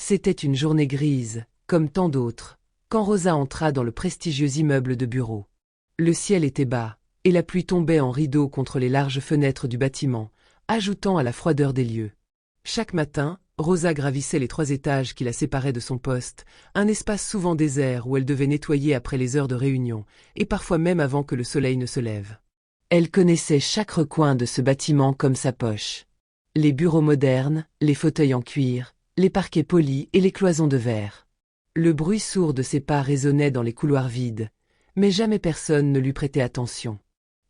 C'était une journée grise, comme tant d'autres, quand Rosa entra dans le prestigieux immeuble de bureaux. Le ciel était bas, et la pluie tombait en rideaux contre les larges fenêtres du bâtiment, ajoutant à la froideur des lieux. Chaque matin, Rosa gravissait les 3 étages qui la séparaient de son poste, un espace souvent désert où elle devait nettoyer après les heures de réunion, et parfois même avant que le soleil ne se lève. Elle connaissait chaque recoin de ce bâtiment comme sa poche. Les bureaux modernes, les fauteuils en cuir, les parquets polis et les cloisons de verre. Le bruit sourd de ses pas résonnait dans les couloirs vides, mais jamais personne ne lui prêtait attention.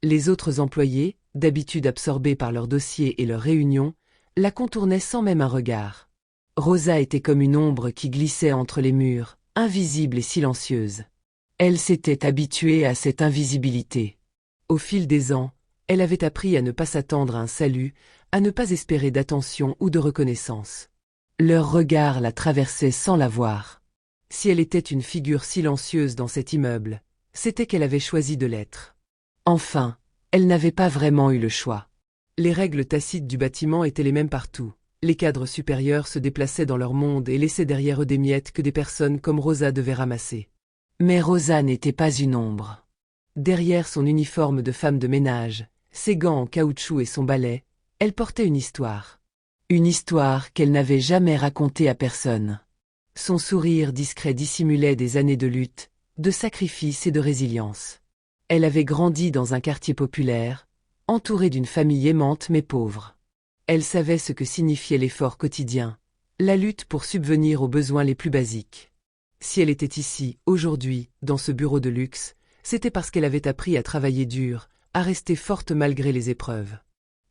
Les autres employés, d'habitude absorbés par leurs dossiers et leurs réunions, la contournaient sans même un regard. Rosa était comme une ombre qui glissait entre les murs, invisible et silencieuse. Elle s'était habituée à cette invisibilité. Au fil des ans, elle avait appris à ne pas s'attendre à un salut, à ne pas espérer d'attention ou de reconnaissance. Leur regard la traversait sans la voir. Si elle était une figure silencieuse dans cet immeuble, c'était qu'elle avait choisi de l'être. Enfin, elle n'avait pas vraiment eu le choix. Les règles tacites du bâtiment étaient les mêmes partout. Les cadres supérieurs se déplaçaient dans leur monde et laissaient derrière eux des miettes que des personnes comme Rosa devaient ramasser. Mais Rosa n'était pas une ombre. Derrière son uniforme de femme de ménage, ses gants en caoutchouc et son balai, elle portait une histoire. Une histoire qu'elle n'avait jamais racontée à personne. Son sourire discret dissimulait des années de lutte, de sacrifice et de résilience. Elle avait grandi dans un quartier populaire, entourée d'une famille aimante mais pauvre. Elle savait ce que signifiait l'effort quotidien, la lutte pour subvenir aux besoins les plus basiques. Si elle était ici, aujourd'hui, dans ce bureau de luxe, c'était parce qu'elle avait appris à travailler dur, à rester forte malgré les épreuves.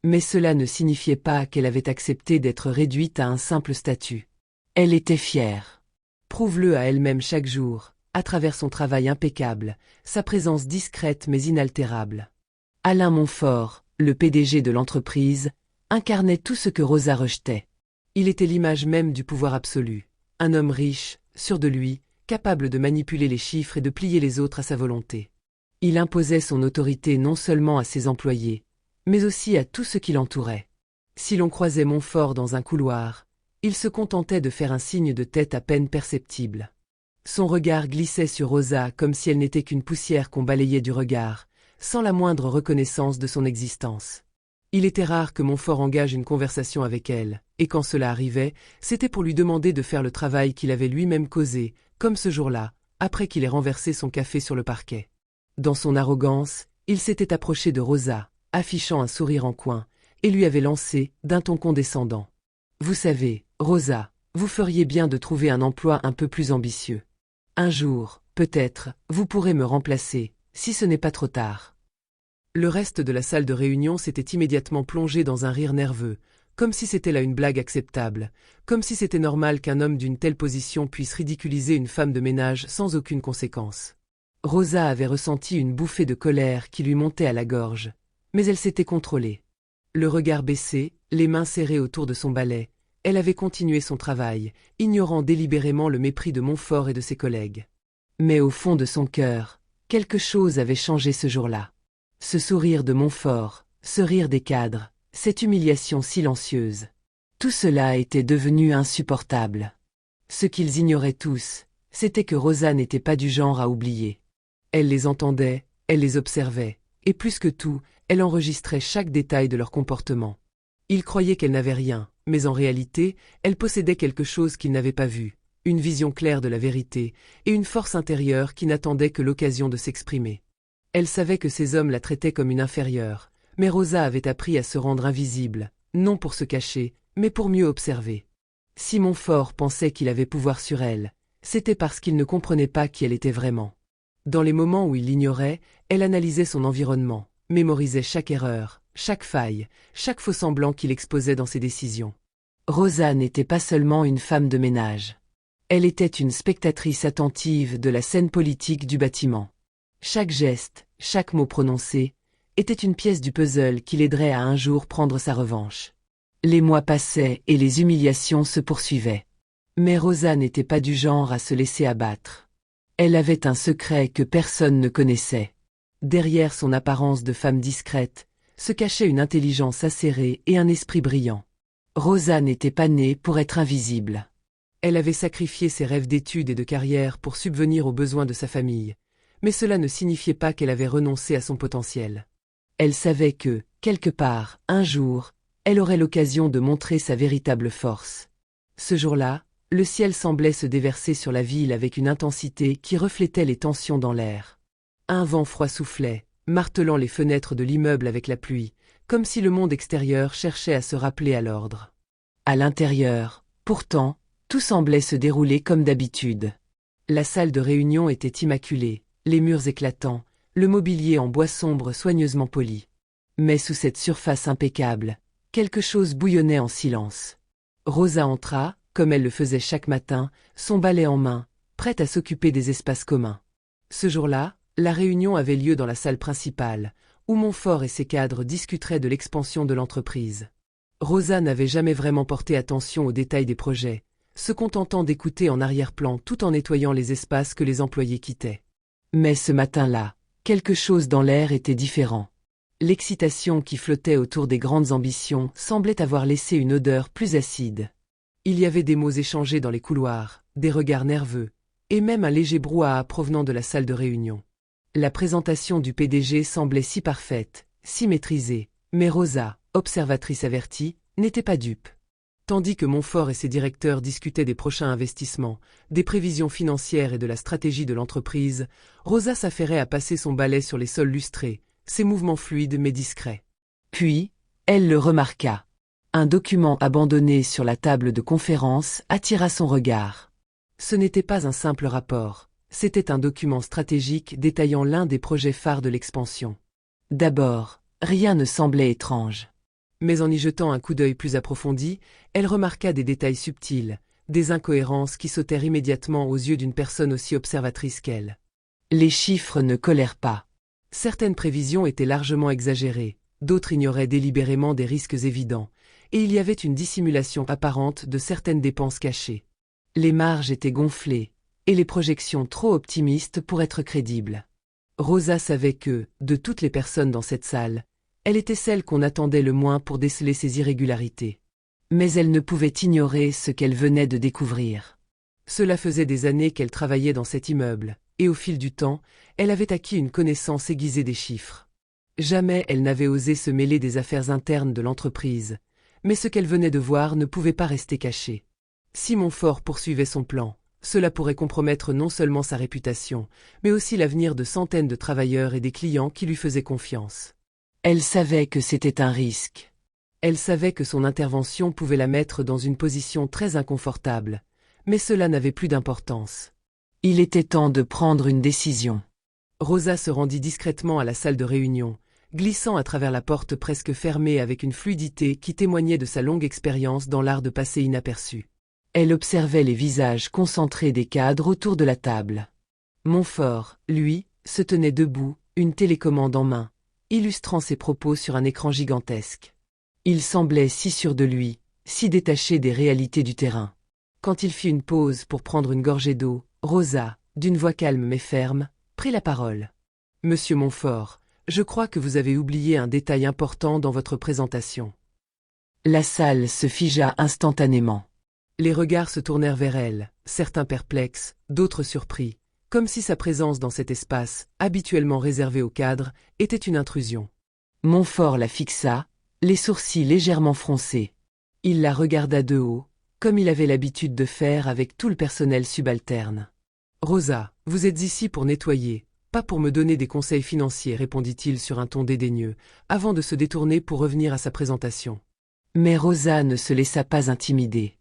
Mais cela ne signifiait pas qu'elle avait accepté d'être réduite à un simple statut. Elle était fière. Prouve-le à elle-même chaque jour, à travers son travail impeccable, sa présence discrète mais inaltérable. Alain Montfort, le PDG de l'entreprise, incarnait tout ce que Rosa rejetait. Il était l'image même du pouvoir absolu. Un homme riche, sûr de lui, capable de manipuler les chiffres et de plier les autres à sa volonté. Il imposait son autorité non seulement à ses employés, mais aussi à tout ce qui l'entourait. Si l'on croisait Montfort dans un couloir, il se contentait de faire un signe de tête à peine perceptible. Son regard glissait sur Rosa comme si elle n'était qu'une poussière qu'on balayait du regard, sans la moindre reconnaissance de son existence. Il était rare que Montfort engage une conversation avec elle, et quand cela arrivait, c'était pour lui demander de faire le travail qu'il avait lui-même causé, comme ce jour-là, après qu'il ait renversé son café sur le parquet. Dans son arrogance, il s'était approché de Rosa, affichant un sourire en coin, et lui avait lancé, d'un ton condescendant. « Vous savez, Rosa, vous feriez bien de trouver un emploi un peu plus ambitieux. Un jour, peut-être, vous pourrez me remplacer, si ce n'est pas trop tard. » Le reste de la salle de réunion s'était immédiatement plongé dans un rire nerveux, comme si c'était là une blague acceptable, comme si c'était normal qu'un homme d'une telle position puisse ridiculiser une femme de ménage sans aucune conséquence. Rosa avait ressenti une bouffée de colère qui lui montait à la gorge, mais elle s'était contrôlée. Le regard baissé, les mains serrées autour de son balai, elle avait continué son travail, ignorant délibérément le mépris de Montfort et de ses collègues. Mais au fond de son cœur, quelque chose avait changé ce jour-là. Ce sourire de Montfort, ce rire des cadres, cette humiliation silencieuse. Tout cela était devenu insupportable. Ce qu'ils ignoraient tous, c'était que Rosa n'était pas du genre à oublier. Elle les entendait, elle les observait, et plus que tout, elle enregistrait chaque détail de leur comportement. Ils croyaient qu'elle n'avait rien, mais en réalité, elle possédait quelque chose qu'ils n'avaient pas vu, une vision claire de la vérité, et une force intérieure qui n'attendait que l'occasion de s'exprimer. Elle savait que ces hommes la traitaient comme une inférieure, mais Rosa avait appris à se rendre invisible, non pour se cacher, mais pour mieux observer. Si Montfort pensait qu'il avait pouvoir sur elle, c'était parce qu'il ne comprenait pas qui elle était vraiment. Dans les moments où il l'ignorait, elle analysait son environnement, mémorisait chaque erreur, chaque faille, chaque faux semblant qu'il exposait dans ses décisions. Rosa n'était pas seulement une femme de ménage. Elle était une spectatrice attentive de la scène politique du bâtiment. Chaque geste, chaque mot prononcé, était une pièce du puzzle qui l'aiderait à un jour prendre sa revanche. Les mois passaient et les humiliations se poursuivaient. Mais Rosa n'était pas du genre à se laisser abattre. Elle avait un secret que personne ne connaissait. Derrière son apparence de femme discrète, se cachait une intelligence acérée et un esprit brillant. Rosa n'était pas née pour être invisible. Elle avait sacrifié ses rêves d'études et de carrière pour subvenir aux besoins de sa famille, mais cela ne signifiait pas qu'elle avait renoncé à son potentiel. Elle savait que, quelque part, un jour, elle aurait l'occasion de montrer sa véritable force. Ce jour-là, le ciel semblait se déverser sur la ville avec une intensité qui reflétait les tensions dans l'air. Un vent froid soufflait, martelant les fenêtres de l'immeuble avec la pluie, comme si le monde extérieur cherchait à se rappeler à l'ordre. À l'intérieur, pourtant, tout semblait se dérouler comme d'habitude. La salle de réunion était immaculée, les murs éclatants, le mobilier en bois sombre soigneusement poli. Mais sous cette surface impeccable, quelque chose bouillonnait en silence. Rosa entra, comme elle le faisait chaque matin, son balai en main, prête à s'occuper des espaces communs. Ce jour-là, la réunion avait lieu dans la salle principale, où Montfort et ses cadres discuteraient de l'expansion de l'entreprise. Rosa n'avait jamais vraiment porté attention aux détails des projets, se contentant d'écouter en arrière-plan tout en nettoyant les espaces que les employés quittaient. Mais ce matin-là, quelque chose dans l'air était différent. L'excitation qui flottait autour des grandes ambitions semblait avoir laissé une odeur plus acide. Il y avait des mots échangés dans les couloirs, des regards nerveux, et même un léger brouhaha provenant de la salle de réunion. La présentation du PDG semblait si parfaite, si maîtrisée, mais Rosa, observatrice avertie, n'était pas dupe. Tandis que Montfort et ses directeurs discutaient des prochains investissements, des prévisions financières et de la stratégie de l'entreprise, Rosa s'affairait à passer son balai sur les sols lustrés, ses mouvements fluides mais discrets. Puis, elle le remarqua. Un document abandonné sur la table de conférence attira son regard. Ce n'était pas un simple rapport, c'était un document stratégique détaillant l'un des projets phares de l'expansion. D'abord, rien ne semblait étrange. Mais en y jetant un coup d'œil plus approfondi, elle remarqua des détails subtils, des incohérences qui sautèrent immédiatement aux yeux d'une personne aussi observatrice qu'elle. Les chiffres ne collèrent pas. Certaines prévisions étaient largement exagérées, d'autres ignoraient délibérément des risques évidents, et il y avait une dissimulation apparente de certaines dépenses cachées. Les marges étaient gonflées, et les projections trop optimistes pour être crédibles. Rosa savait que, de toutes les personnes dans cette salle, elle était celle qu'on attendait le moins pour déceler ces irrégularités. Mais elle ne pouvait ignorer ce qu'elle venait de découvrir. Cela faisait des années qu'elle travaillait dans cet immeuble, et au fil du temps, elle avait acquis une connaissance aiguisée des chiffres. Jamais elle n'avait osé se mêler des affaires internes de l'entreprise, mais ce qu'elle venait de voir ne pouvait pas rester caché. Si Montfort poursuivait son plan, cela pourrait compromettre non seulement sa réputation, mais aussi l'avenir de centaines de travailleurs et des clients qui lui faisaient confiance. Elle savait que c'était un risque. Elle savait que son intervention pouvait la mettre dans une position très inconfortable, mais cela n'avait plus d'importance. Il était temps de prendre une décision. Rosa se rendit discrètement à la salle de réunion, glissant à travers la porte presque fermée avec une fluidité qui témoignait de sa longue expérience dans l'art de passer inaperçue. Elle observait les visages concentrés des cadres autour de la table. Montfort, lui, se tenait debout, une télécommande en main, illustrant ses propos sur un écran gigantesque. Il semblait si sûr de lui, si détaché des réalités du terrain. Quand il fit une pause pour prendre une gorgée d'eau, Rosa, d'une voix calme mais ferme, prit la parole. « Monsieur Montfort, je crois que vous avez oublié un détail important dans votre présentation. » La salle se figea instantanément. Les regards se tournèrent vers elle, certains perplexes, d'autres surpris, comme si sa présence dans cet espace, habituellement réservé aux cadres, était une intrusion. Montfort la fixa, les sourcils légèrement froncés. Il la regarda de haut, comme il avait l'habitude de faire avec tout le personnel subalterne. « Rosa, vous êtes ici pour nettoyer, pas pour me donner des conseils financiers, répondit-il sur un ton dédaigneux, avant de se détourner pour revenir à sa présentation. Mais Rosa ne se laissa pas intimider.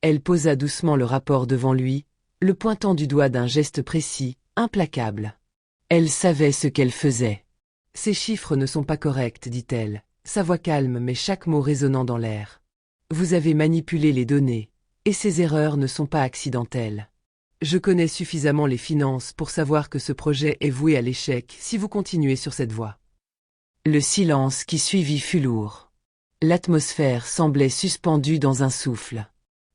Elle posa doucement le rapport devant lui, le pointant du doigt d'un geste précis, implacable. Elle savait ce qu'elle faisait. « Ces chiffres ne sont pas corrects, dit-elle, sa voix calme mais chaque mot résonnant dans l'air. Vous avez manipulé les données, et ces erreurs ne sont pas accidentelles. Je connais suffisamment les finances pour savoir que ce projet est voué à l'échec si vous continuez sur cette voie. » Le silence qui suivit fut lourd. L'atmosphère semblait suspendue dans un souffle.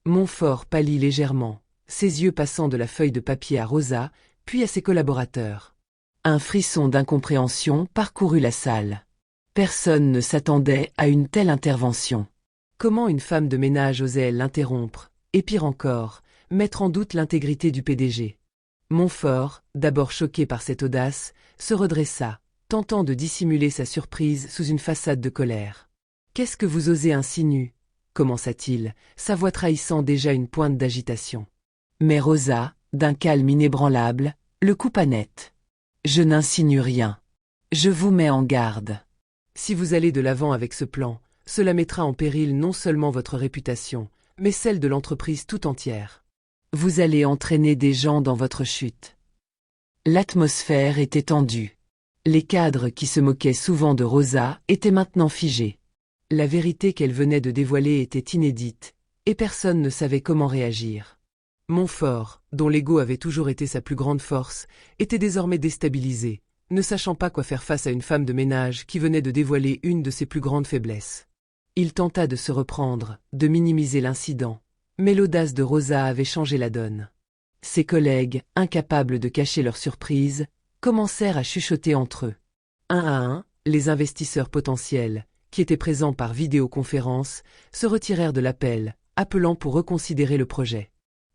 Montfort pâlit légèrement, ses yeux passant de la feuille de papier à Rosa, puis à ses collaborateurs. Un frisson d'incompréhension parcourut la salle. Personne ne s'attendait à une telle intervention. Comment une femme de ménage osait l'interrompre, et pire encore, mettre en doute l'intégrité du PDG. Montfort, d'abord choqué par cette audace, se redressa, tentant de dissimuler sa surprise sous une façade de colère. « Qu'est-ce que vous osez ainsi nu ?» commença-t-il, sa voix trahissant déjà une pointe d'agitation. Mais Rosa, d'un calme inébranlable, le coupa net. « Je n'insinue rien. Je vous mets en garde. Si vous allez de l'avant avec ce plan, cela mettra en péril non seulement votre réputation, mais celle de l'entreprise tout entière. Vous allez entraîner des gens dans votre chute. » L'atmosphère était tendue. Les cadres qui se moquaient souvent de Rosa étaient maintenant figés. La vérité qu'elle venait de dévoiler était inédite, et personne ne savait comment réagir. Montfort, dont l'ego avait toujours été sa plus grande force, était désormais déstabilisé, ne sachant pas quoi faire face à une femme de ménage qui venait de dévoiler une de ses plus grandes faiblesses. Il tenta de se reprendre, de minimiser l'incident, mais l'audace de Rosa avait changé la donne. Ses collègues, incapables de cacher leur surprise, commencèrent à chuchoter entre eux. Un à un, les investisseurs potentiels, qui étaient présents par vidéoconférence, se retirèrent de l'appel, appelant pour reconsidérer le projet.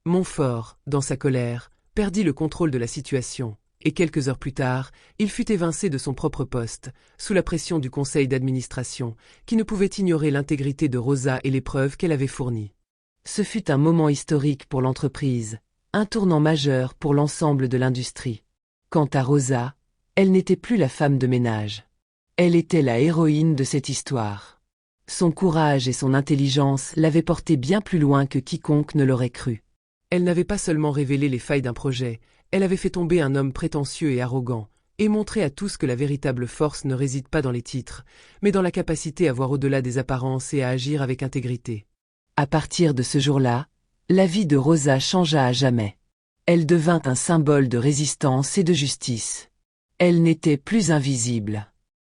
Montfort, dans sa colère, perdit le contrôle de la situation, et quelques heures plus tard, il fut évincé de son propre poste, sous la pression du conseil d'administration, qui ne pouvait ignorer l'intégrité de Rosa et les preuves qu'elle avait fournies. Ce fut un moment historique pour l'entreprise, un tournant majeur pour l'ensemble de l'industrie. Quant à Rosa, elle n'était plus la femme de ménage. Elle était la héroïne de cette histoire. Son courage et son intelligence l'avaient portée bien plus loin que quiconque ne l'aurait cru. Elle n'avait pas seulement révélé les failles d'un projet, elle avait fait tomber un homme prétentieux et arrogant, et montré à tous que la véritable force ne réside pas dans les titres, mais dans la capacité à voir au-delà des apparences et à agir avec intégrité. À partir de ce jour-là, la vie de Rosa changea à jamais. Elle devint un symbole de résistance et de justice. Elle n'était plus invisible.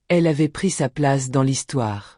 Elle avait pris sa place dans l'histoire.